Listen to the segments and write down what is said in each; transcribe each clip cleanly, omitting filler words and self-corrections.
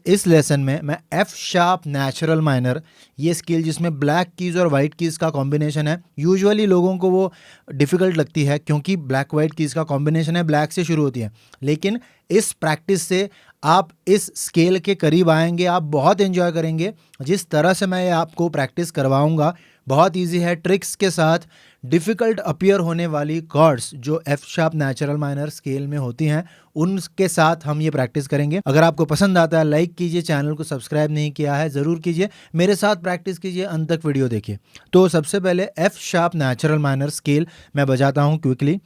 इस लेसन में मैं एफ शार्प नेचुरल माइनर, ये स्केल जिसमें ब्लैक कीज और वाइट कीज का कॉम्बिनेशन है, यूजुअली लोगों को वो डिफ़िकल्ट लगती है क्योंकि ब्लैक वाइट कीज का कॉम्बिनेशन है, ब्लैक से शुरू होती है। लेकिन इस प्रैक्टिस से आप इस स्केल के करीब आएंगे, आप बहुत एंजॉय करेंगे। जिस तरह से मैं आपको प्रैक्टिस करवाऊंगा बहुत इजी है, ट्रिक्स के साथ डिफ़िकल्ट अपीयर होने वाली कॉर्ड्स जो F sharp natural minor scale में होती हैं उनके साथ हम ये प्रैक्टिस करेंगे। अगर आपको पसंद आता है लाइक कीजिए, चैनल को सब्सक्राइब नहीं किया है ज़रूर कीजिए, मेरे साथ प्रैक्टिस कीजिए, अंत तक वीडियो देखिए। तो सबसे पहले F sharp natural minor scale मैं बजाता हूँ क्विकली।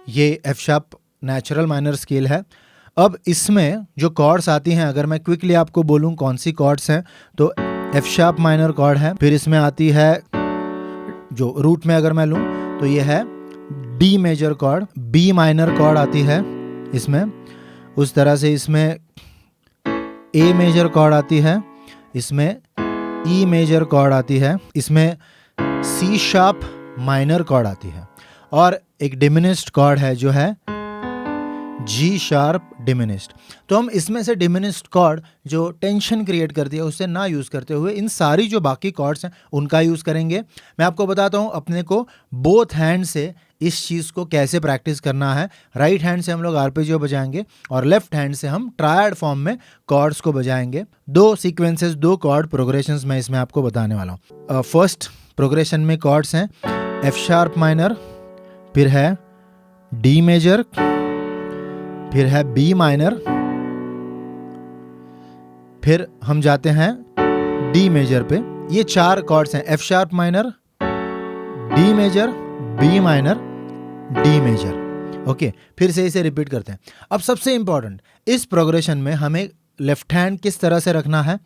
ये F sharp natural minor scale है। अब इसमें जो कॉर्ड्स आती हैं, अगर मैं क्विकली आपको बोलूं कौन सी कॉर्ड्स हैं, तो एफ शार्प माइनर कॉर्ड है, फिर इसमें आती है जो रूट में अगर मैं लूं तो ये है D major chord, B minor chord आती है इसमें, उस तरह से इसमें ए मेजर कॉर्ड आती है, इसमें ई मेजर कॉर्ड आती है, इसमें सी शार्प माइनर कॉर्ड आती है, और एक डिमिनिश्ड कॉर्ड है जो है जी शार्प डिमिनिश्ड। तो हम इसमें से डिमिनिश्ड कॉर्ड जो टेंशन क्रिएट करती है उससे ना यूज़ करते हुए इन सारी जो बाकी कॉर्ड्स हैं उनका यूज़ करेंगे। मैं आपको बताता हूँ अपने को बोथ हैंड से इस चीज़ को कैसे प्रैक्टिस करना है। राइट हैंड से हम लोग आर्पेजियो बजाएंगे और लेफ्ट हैंड से हम ट्रायड फॉर्म में कॉर्ड्स को बजाएंगे। 2 सीक्वेंसेस, 2 कॉर्ड प्रोग्रेशंस मैं इसमें आपको बताने वाला हूँ। फर्स्ट प्रोग्रेशन में कॉर्ड्स हैं एफ शार्प माइनर, फिर है डी मेजर, फिर है बी माइनर, फिर हम जाते हैं डी मेजर पे। ये 4 कॉर्ड्स हैं, F sharp minor, D major, B minor, D major. Okay, फिर से इसे रिपीट करते हैं। अब सबसे इंपॉर्टेंट, इस प्रोग्रेशन में हमें लेफ्ट हैंड किस तरह से रखना है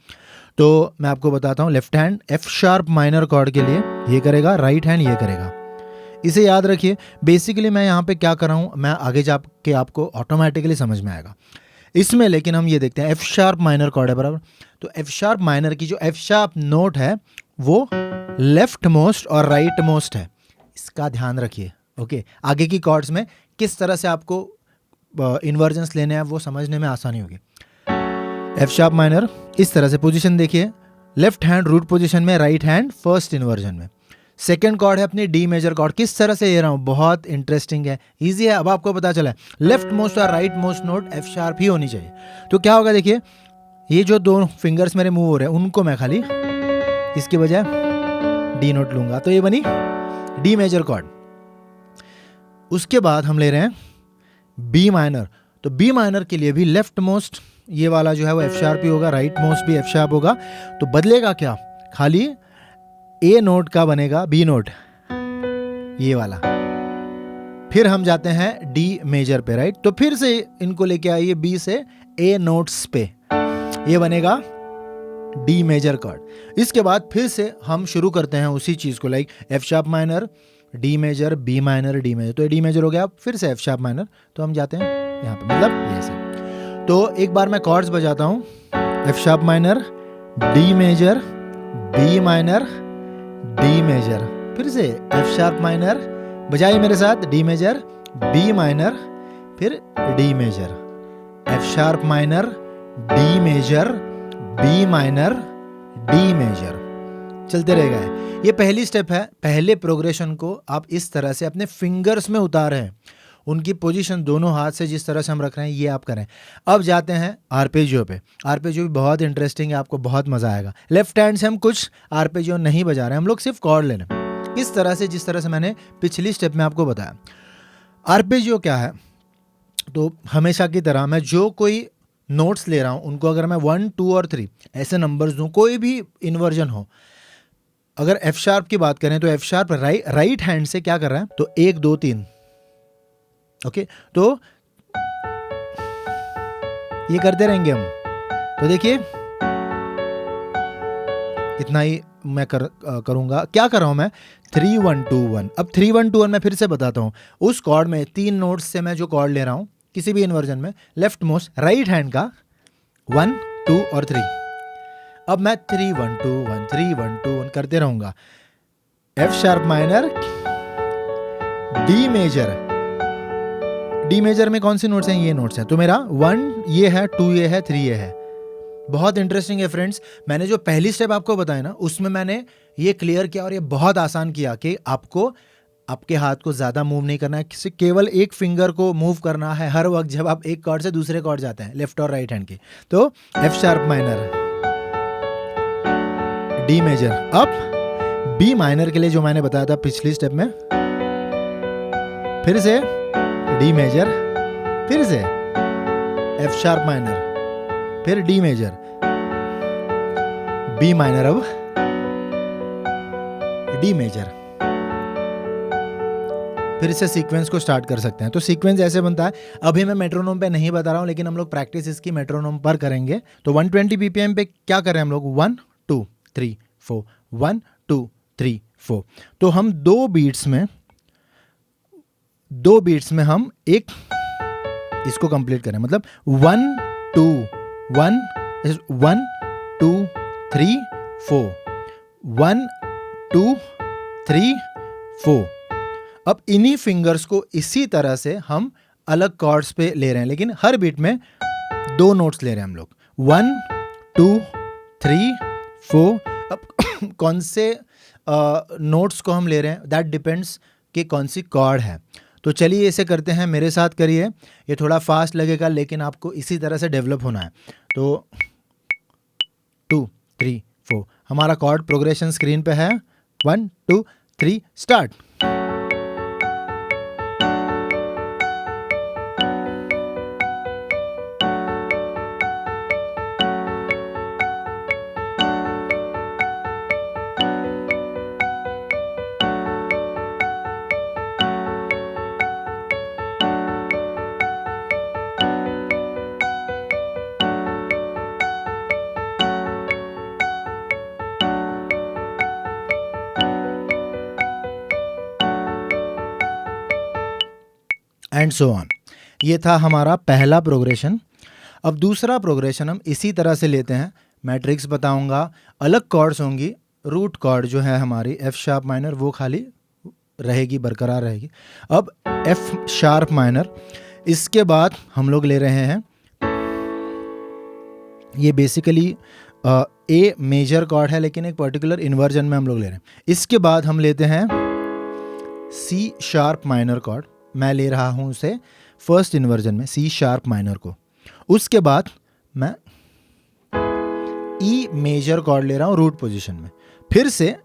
तो मैं आपको बताता हूँ। Left hand F sharp minor cord के लिए ये करेगा, राइट हैंड ये करेगा। इसे याद रखिए। बेसिकली मैं यहाँ पे क्या कर रहा हूँ, मैं आगे जाके आपको ऑटोमेटिकली समझ में आएगा इसमें। लेकिन हम ये देखते हैं एफ शार्प माइनर कॉर्ड है बराबर, तो एफ शार्प माइनर की जो एफ शार्प नोट है वो लेफ्ट मोस्ट और राइट मोस्ट है, इसका ध्यान रखिए। ओके, आगे की कॉर्ड्स में किस तरह से आपको इन्वर्जन्स लेने हैं वो समझने में आसानी होगी। एफ शार्प माइनर इस तरह से पोजीशन देखिए, लेफ्ट हैंड रूट पोजीशन में, राइट हैंड फर्स्ट इन्वर्जन में। सेकेंड कॉर्ड है अपनी डी मेजर कॉर्ड, किस तरह से ले रहा हूँ, बहुत इंटरेस्टिंग है, इजी है। अब आपको पता चला है लेफ्ट मोस्ट और right most note F sharp ही होनी चाहिए। तो क्या होगा देखिए, ये जो 2 फिंगर्स मेरे मूव हो रहे हैं उनको मैं खाली इसके बजाय डी नोट लूंगा, तो ये बनी डी मेजर कॉर्ड। उसके बाद हम ले रहे हैं बी माइनर, तो बी माइनर के लिए भी लेफ्ट मोस्ट ये वाला जो है वो एफ शार्प ही होगा, राइट मोस्ट भी एफ शार्प होगा। तो बदलेगा क्या, खाली ए नोट का बनेगा बी नोट, ये वाला। फिर हम जाते हैं डी मेजर पे, राइट, तो फिर से इनको लेके आइए बी से ए नोट्स पे, ये बनेगा डी मेजर कॉर्ड। इसके बाद फिर से हम शुरू करते हैं उसी चीज को, like F sharp minor, D major, B minor, D major, तो ये डी मेजर हो गया। फिर से एफ शार्प माइनर, तो हम जाते हैं यहाँ पे, मतलब ऐसे। तो एक बार मैं कॉर्ड्स बजाता हूँ, F sharp minor, D major, B minor, D major, फिर से एफ शार्प माइनर, बजाइए मेरे साथ, डी मेजर, बी माइनर, फिर D major, F sharp minor, D major, B minor, D major, चलते रह गए। ये पहली स्टेप है। पहले प्रोग्रेशन को आप इस तरह से अपने फिंगर्स में उतारे हैं, उनकी पोजीशन दोनों हाथ से जिस तरह से हम रख रहे हैं ये आप करें। अब जाते हैं आर्पेजियो पे। आर्पेजियो भी बहुत इंटरेस्टिंग है, आपको बहुत मजा आएगा। लेफ्ट हैंड से हम कुछ आर्पेजियो नहीं बजा रहे हैं, हम लोग सिर्फ कॉर्ड ले रहे हैं, इस तरह से जिस तरह से मैंने पिछली स्टेप में आपको बताया। आर्पेजियो क्या है, तो हमेशा की तरह मैं जो कोई नोट्स ले रहा हूँ उनको अगर मैं 1, 2 और 3 ऐसे नंबर्स दूँ, कोई भी इन्वर्जन हो। अगर एफ शार्प की बात करें तो एफ शार्प राइट हैंड से क्या कर रहा है, तो 1, 2, 3, ओके, तो ये करते रहेंगे हम। तो देखिए इतना ही मैं करूंगा। क्या कर रहा हूं मैं, 3, 1, 2, 1। अब 3, 1, 2, 1 मैं फिर से बताता हूं। उस कॉर्ड में 3 नोट्स से मैं जो कॉर्ड ले रहा हूं किसी भी इन्वर्जन में, लेफ्ट मोस्ट राइट हैंड का 1, 2 और 3। अब मैं 3, 1, 2, 1, 3, 1, 2, 1 करते रहूंगा। F sharp minor, D major, D major में कौन सी नोट्स हैं? ये नोट्स हैं। तो मेरा 1 ये है, 2 ये है, 3 ये है। बहुत इंटरेस्टिंग है फ्रेंड्स। मैंने जो पहली स्टेप आपको बताया ना, उसमें मैंने ये क्लियर किया और ये बहुत आसान किया कि आपको आपके हाथ को ज़्यादा मूव नहीं करना है, केवल एक फिंगर को मूव करना है हर वक्त जब आप एक कॉर्ड से दूसरे कॉर्ड जाते हैं, लेफ्ट और राइट हैंड की। तो F sharp minor, D major. अब बी माइनर के लिए जो मैंने बताया था पिछली स्टेप में, फिर से डी मेजर, फिर से एफ शार्प माइनर, फिर डी मेजर, बी माइनर, अब डी मेजर। फिर से सीक्वेंस को स्टार्ट कर सकते हैं। तो सीक्वेंस ऐसे बनता है, अभी मैं मेट्रोनोम पे नहीं बता रहा हूं, लेकिन हम लोग प्रैक्टिस इसकी मेट्रोनोम पर करेंगे। तो 120 बीपीएम पे क्या कर रहे हैं हम लोग? 1 2 3 4, 1 2 3 4। तो हम दो बीट्स में हम एक इसको कंप्लीट करें, मतलब 1 2 1 1 2 3 4, 1 2 3 4। अब इन्हीं फिंगर्स को इसी तरह से हम अलग कॉर्ड्स पे ले रहे हैं, लेकिन हर बीट में 2 नोट्स ले रहे हैं हम लोग। 1 2 3 4। अब कौन से नोट्स को हम ले रहे हैं, दैट डिपेंड्स कि कौन सी कॉर्ड है। तो चलिए इसे करते हैं, मेरे साथ करिए। ये थोड़ा फास्ट लगेगा, लेकिन आपको इसी तरह से डेवलप होना है। तो 2 3 4 हमारा कॉर्ड प्रोग्रेशन स्क्रीन पे है। 1 2 3 स्टार्ट। And so on. ये था हमारा पहला प्रोग्रेशन। अब दूसरा प्रोग्रेशन हम इसी तरह से लेते हैं। मैं ट्रिक्स बताऊंगा, अलग कॉर्ड्स होंगी। रूट कॉर्ड जो है हमारी एफ शार्प माइनर, वो खाली रहेगी, बरकरार रहेगी। अब एफ शार्प माइनर, इसके बाद हम लोग ले रहे हैं, ये बेसिकली ए मेजर कॉर्ड है, लेकिन एक पर्टिकुलर इन्वर्जन में हम लोग ले रहे हैं। इसके बाद हम लेते हैं सी शार्प माइनर कॉर्ड। मैं ले रहा हूं उसे फर्स्ट इन्वर्जन में, सी शार्प माइनर को। उसके बाद मैं ई मेजर कॉर्ड ले रहा हूं रूट पोजीशन में। फिर से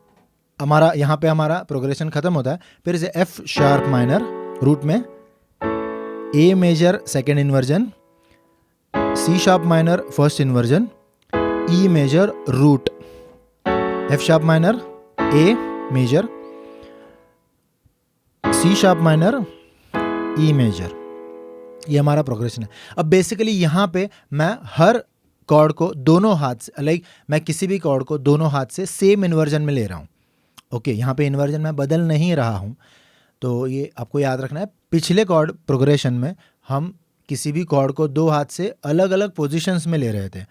हमारा यहाँ पे हमारा प्रोग्रेशन खत्म होता है। फिर से एफ शार्प माइनर रूट में, A major second inversion, C sharp minor first inversion, E major root, F sharp minor, A major, C sharp minor, E major. ये हमारा प्रोग्रेशन है। अब बेसिकली यहाँ पे मैं हर कॉर्ड को दोनों हाथ से, लाइक मैं किसी भी कॉर्ड को दोनों हाथ से सेम इन्वर्जन में ले रहा हूँ। ओके, यहाँ पे इन्वर्जन मैं बदल नहीं रहा हूँ, तो ये आपको याद रखना है। पिछले कॉर्ड प्रोग्रेशन में हम किसी भी कॉर्ड को 2 हाथ से अलग अलग पोजीशंस में ले रहे थे,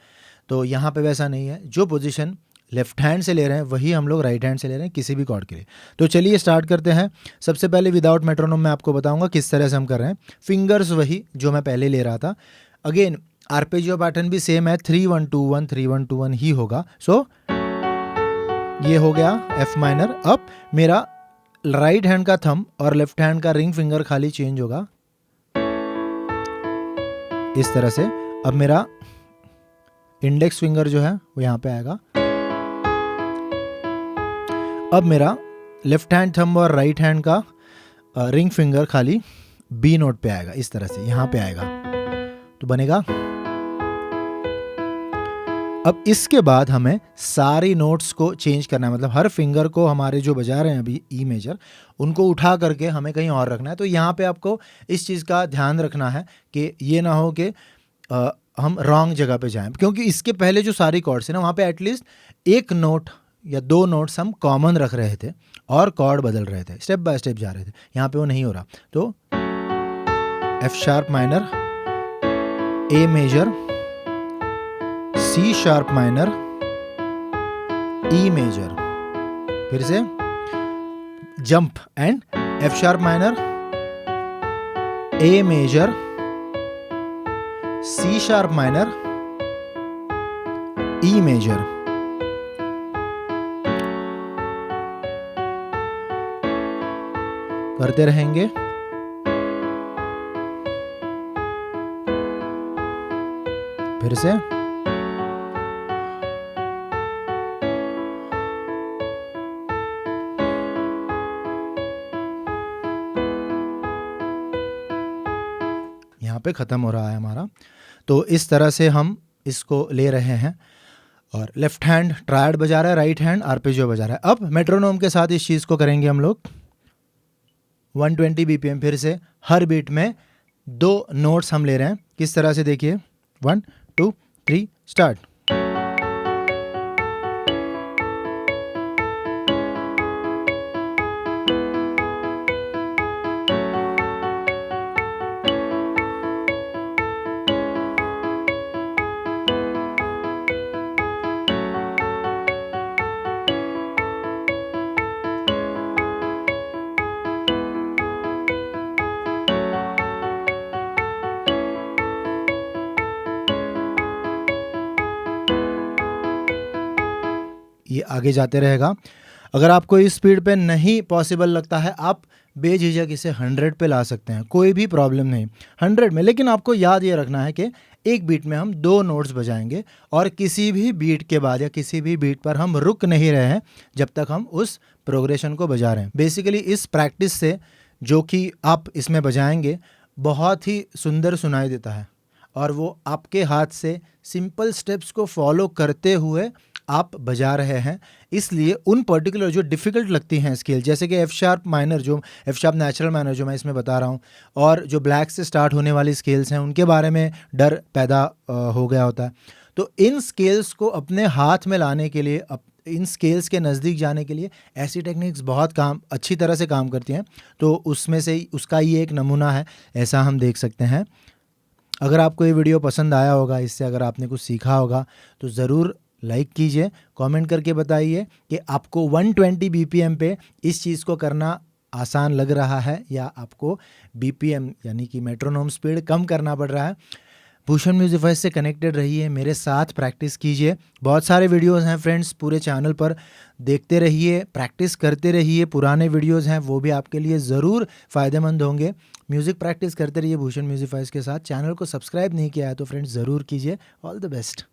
तो यहाँ पे वैसा नहीं है। जो पोजीशन लेफ्ट हैंड से ले रहे हैं वही हम लोग राइट हैंड से ले रहे हैं किसी भी कॉर्ड के लिए। तो चलिए स्टार्ट करते हैं। सबसे पहले विदाउट मेट्रोनोम मैं आपको बताऊंगा किस तरह से हम कर रहे हैं। फिंगर्स वही जो मैं पहले ले रहा था। अगेन आर्पेजियो पैटर्न भी सेम है, 3 1 2 1 3 1 2 1 ही होगा। सो ये हो गया एफ माइनर। अब मेरा राइट हैंड का थंब और लेफ्ट हैंड का रिंग फिंगर खाली चेंज होगा इस तरह से। अब मेरा इंडेक्स फिंगर जो है वो यहाँ पे आएगा। अब मेरा लेफ्ट हैंड थंब और राइट हैंड का रिंग फिंगर खाली बी नोट पे आएगा, इस तरह से यहाँ पे आएगा, तो बनेगा। अब इसके बाद हमें सारी नोट्स को चेंज करना है, मतलब हर फिंगर को हमारे जो बजा रहे हैं अभी ई मेजर, उनको उठा करके हमें कहीं और रखना है। तो यहाँ पे आपको इस चीज़ का ध्यान रखना है कि ये ना हो कि हम रॉन्ग जगह पे जाएं, क्योंकि इसके पहले जो सारी कॉर्ड्स है ना, वहाँ पे एटलीस्ट एक नोट या 2 नोट्स हम कॉमन रख रहे थे और कॉर्ड बदल रहे थे, स्टेप बाय स्टेप जा रहे थे। यहाँ पे वो नहीं हो रहा। तो F sharp minor, A major, C sharp minor, E major, फिर से jump and F sharp minor, A major, C sharp minor, E major. करते रहेंगे। फिर से यहाँ पे ख़त्म हो रहा है हमारा। तो इस तरह से हम इसको ले रहे हैं और लेफ्ट हैंड ट्रायड बजा रहा है, राइट हैंड आर्पेजियो बजा रहा है। अब मेट्रोनोम के साथ इस चीज़ को करेंगे हम लोग 120 BPM। फिर से हर बीट में 2 नोट्स हम ले रहे हैं। किस तरह से देखिए, 1 2 3 स्टार्ट। ये आगे जाते रहेगा। अगर आपको इस स्पीड पे नहीं पॉसिबल लगता है, आप बेझिझक इसे 100 पे ला सकते हैं, कोई भी प्रॉब्लम नहीं 100 में। लेकिन आपको याद ये रखना है कि एक बीट में हम 2 नोट्स बजाएंगे और किसी भी बीट के बाद या किसी भी बीट पर हम रुक नहीं रहे हैं जब तक हम उस प्रोग्रेशन को बजा रहे हैं। बेसिकली इस प्रैक्टिस से जो कि आप इसमें बजाएंगे बहुत ही सुंदर सुनाई देता है और वो आपके हाथ से सिंपल स्टेप्स को फॉलो करते हुए आप बजा रहे हैं। इसलिए उन पर्टिकुलर जो डिफ़िकल्ट लगती हैं स्केल, जैसे कि एफ शार्प माइनर, जो एफ शार्प नेचुरल माइनर जो मैं इसमें बता रहा हूँ, और जो ब्लैक से स्टार्ट होने वाली स्केल्स हैं, उनके बारे में डर पैदा हो गया होता है। तो इन स्केल्स को अपने हाथ में लाने के लिए, इन स्केल्स के नज़दीक जाने के लिए ऐसी टेक्निक्स बहुत अच्छी तरह से काम करती हैं। तो उसमें से उसका ये एक नमूना है, ऐसा हम देख सकते हैं। अगर आपको ये वीडियो पसंद आया होगा, इससे अगर आपने कुछ सीखा होगा, तो ज़रूर लाइक कीजिए, कमेंट करके बताइए कि आपको 120 BPM पे इस चीज़ को करना आसान लग रहा है या आपको BPM यानी कि मेट्रोनोम स्पीड कम करना पड़ रहा है। भूषण म्यूजिक वॉइस से कनेक्टेड रहिए, मेरे साथ प्रैक्टिस कीजिए। बहुत सारे वीडियोस हैं फ्रेंड्स पूरे चैनल पर, देखते रहिए, प्रैक्टिस करते रहिए। पुराने वीडियोस हैं वो भी आपके लिए ज़रूर फ़ायदेमंद होंगे। म्यूज़िक प्रैक्टिस करते रहिए भूषण म्यूजिक वॉइस के साथ। चैनल को सब्सक्राइब नहीं किया है तो फ्रेंड्स ज़रूर कीजिए। All the best.